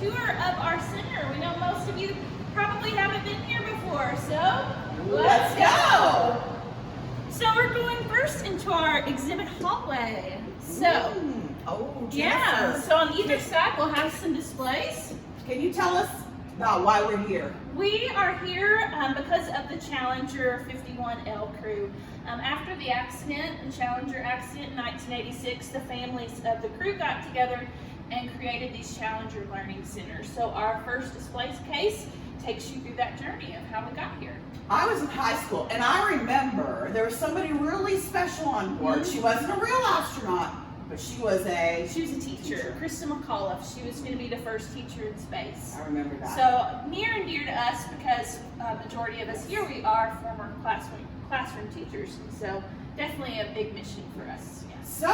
tour of our center. We know most of you probably haven't been here before, so let's go. So we're going first into our exhibit hallway. So, yeah, so on either side we'll have some displays. Can you tell us about why we're here? We are here because of the Challenger 51L crew. After the accident, the Challenger accident in 1986, the families of the crew got together and created these Challenger Learning Centers. So our first displays case takes you through that journey of how we got here. I was in high school, and I remember there was somebody really special on board. She wasn't a real astronaut, but she was a teacher. Krista McAuliffe. She was going to be the first teacher in space. I remember that. So near and dear to us because majority of us here, we are former classroom teachers. So definitely a big mission for us. Yeah. So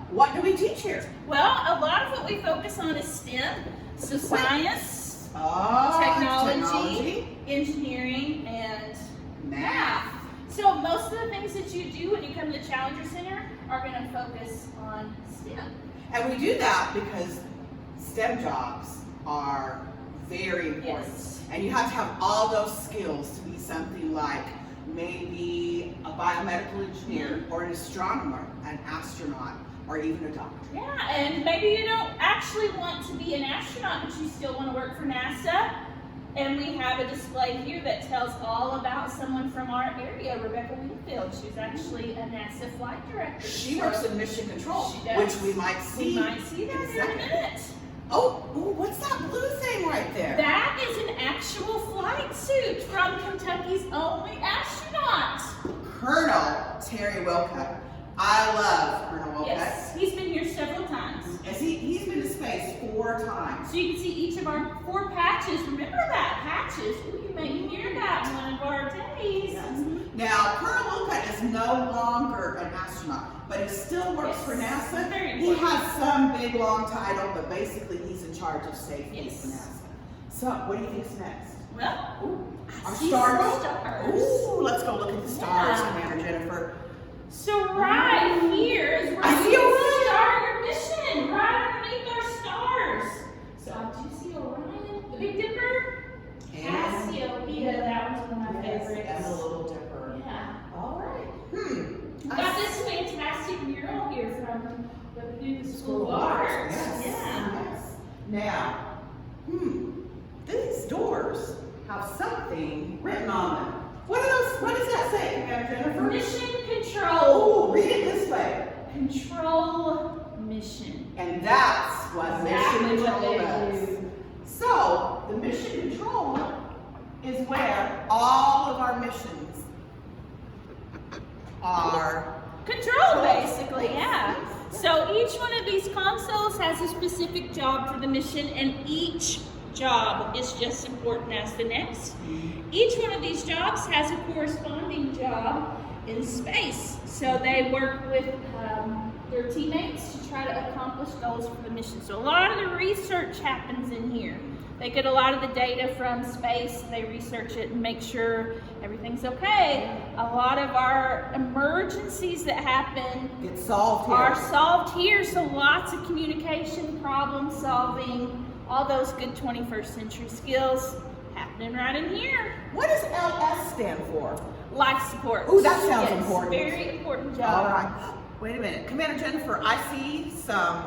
what do we teach here? Well, a lot of what we focus on is STEM. So science, technology, engineering, and math. So most of the things that you do when you come to the Challenger Center are going to focus on STEM. And we do that because STEM jobs are very important. Yes. And you have to have all those skills to be something like maybe a biomedical engineer or an astronomer, an astronaut, or even a doctor. Yeah, and maybe you don't actually want to be an astronaut, but you still want to work for NASA. And we have a display here that tells all about someone from our area, Rebecca Wingfield. She's actually a NASA flight director. She works in mission control, She does. which we might see. We might see that in a minute. Oh, what's that blue thing right there? That is an actual flight suit from Kentucky's only astronaut. Colonel Terry Wilcutt. I love Colonel Wilcutt. Yes, he's been here several times. He's been to space 4 times. So you can see each of our 4 patches. Remember that, patches. Ooh, you may hear that one of our days. Yes. Now, Colonel Wilcutt is no longer an astronaut, but he still works for NASA. Very He important. has some big long title, but basically he's in charge of safety Yes. for NASA. So, what do you think's next? Well, Our see star some boat? stars. Ooh, let's go look at the stars, Yeah. Commander Jennifer. So right here is where I see you Orion. start your mission, right underneath our stars. So do you see Orion, the Big Dipper? Cassiopeia, that was one of my favorites. And the Little Dipper. Yeah. All right. We got this fantastic mural here from the Paducah School of Arts. Yes. Yeah. Yes. Now, these doors have something written on them. What does that say, Commander Jennifer? Mission control. Oh, read it this way. Control mission. And that's what Exactly mission what control they is. do. So, the mission control is where all of our missions are Control, basically, yeah. So each one of these consoles has a specific job for the mission, and each job is just as important as the next. Each one of these jobs has a corresponding job in space. So they work with their teammates to try to accomplish goals for the mission. So a lot of the research happens in here. They get a lot of the data from space, they research it and make sure everything's okay. A lot of our emergencies that happen get solved here. are solved here, so lots of communication, problem solving, all those good 21st century skills happening right in here. What does LS stand for? Life support. Ooh, that sounds Yes, important. Very important job. All right. Wait a minute. Commander Jennifer, I see some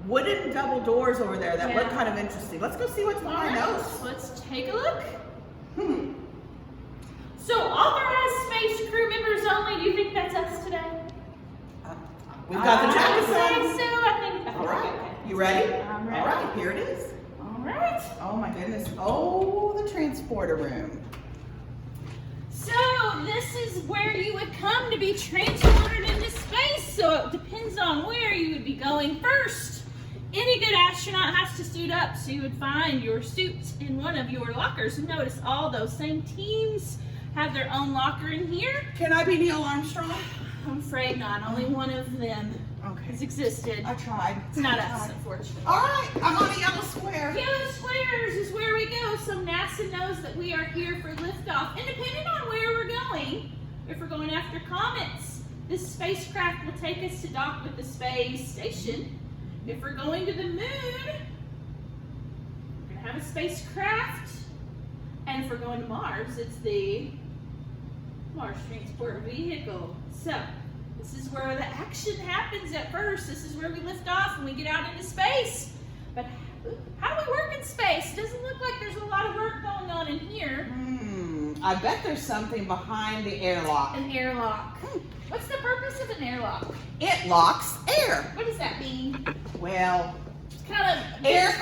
wooden double doors over there that look kind of interesting. Let's go see what's All behind right, those. let's take a look. So authorized space crew members only. Do you think that's us today? We've got the I jackets would say on. so. I think. All right. You ready? I'm ready. All right, here it is. All right. Oh my goodness. Oh, the transporter room. So this is where you would come to be transported into space. So it depends on where you would be going first. Any good astronaut has to suit up, so you would find your suits in one of your lockers. And notice all those same teams have their own locker in here. Can I be Neil Armstrong? I'm afraid not. Only one of them has existed. I tried. It's not us, unfortunately. All right, I'm on a yellow square. Yellow squares is where we go, so NASA knows that we are here for liftoff. And depending on where we're going, if we're going after comets, this spacecraft will take us to dock with the space station. If we're going to the moon, have a spacecraft. And if we're going to Mars, it's the Mars Transport Vehicle. So, this is where the action happens at first. This is where we lift off and we get out into space. But how do we work in space? It doesn't look like there's a lot of work going on in here. I bet there's something behind the airlock. An airlock. What's the purpose of an airlock? It locks air. What does that mean? Well, It's kind of air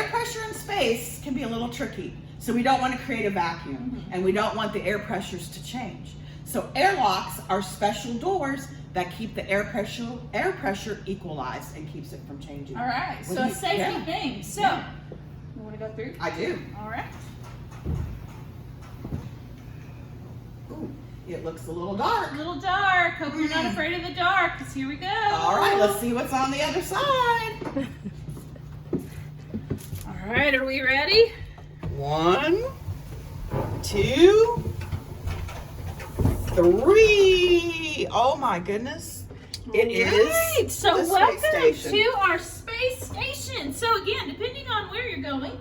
pressure in space can be a little tricky. So we don't want to create a vacuum, and we don't want the air pressures to change. So airlocks are special doors that keep the air pressure equalized and keeps it from changing. All right, so a safety thing. So, you want to go through? I do. All right. Ooh, it looks a little dark. A little dark. Hope you're not afraid of the dark, because here we go. All right, let's see what's on the other side. All right, are we ready? 1, 2, 3. Oh my goodness. It is. Right, so the space welcome station. to our space station. So again, depending on where you're going,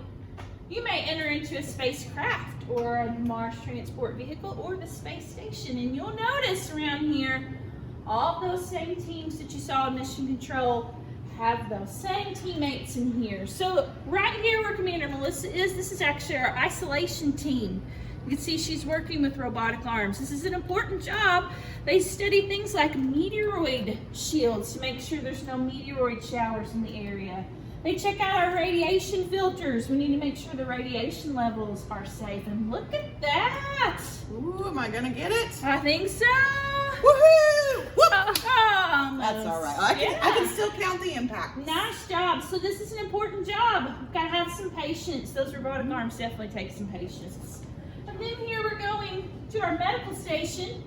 you may enter into a spacecraft or a Mars Transport Vehicle or the space station. And you'll notice around here, all those same teams that you saw in Mission Control have those same teammates in here. So right here where Commander Melissa is, this is actually our isolation team. You can see she's working with robotic arms. This is an important job. They study things like meteoroid shields to make sure there's no meteoroid showers in the area. They check out our radiation filters. We need to make sure the radiation levels are safe. And look at that. Ooh, am I gonna get it? I think so. Woohoo! Whoop. Almost. That's all right. I can still count the impact. Nice job. So this is an important job. We've got to have some patience. Those robotic arms definitely take some patience. And then here we're going to our medical station.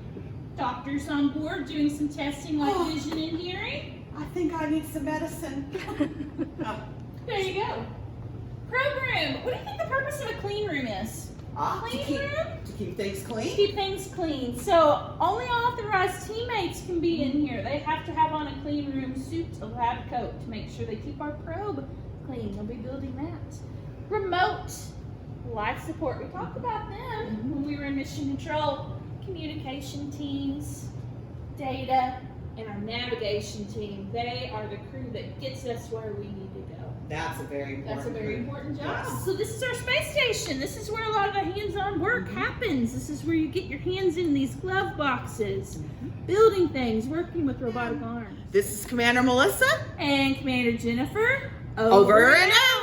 Doctors on board doing some testing like vision and hearing. I think I need some medicine. Oh. There you go. Program. What do you think the purpose of a clean room is? To keep things clean. Keep things clean. So only authorized teammates can be in here. They have to have on a clean room suit, a lab coat to make sure they keep our probe clean. They'll be building that. Remote life support. We talked about them when we were in mission control. Communication teams, data, and our navigation team. They are the crew that gets us where we need to go. That's a very important. That's a very important job. Yes. So this is our space station. This is where a lot of the hands-on work happens. This is where you get your hands in these glove boxes, building things, working with robotic arms. This is Commander Melissa. And Commander Jennifer. Over and out.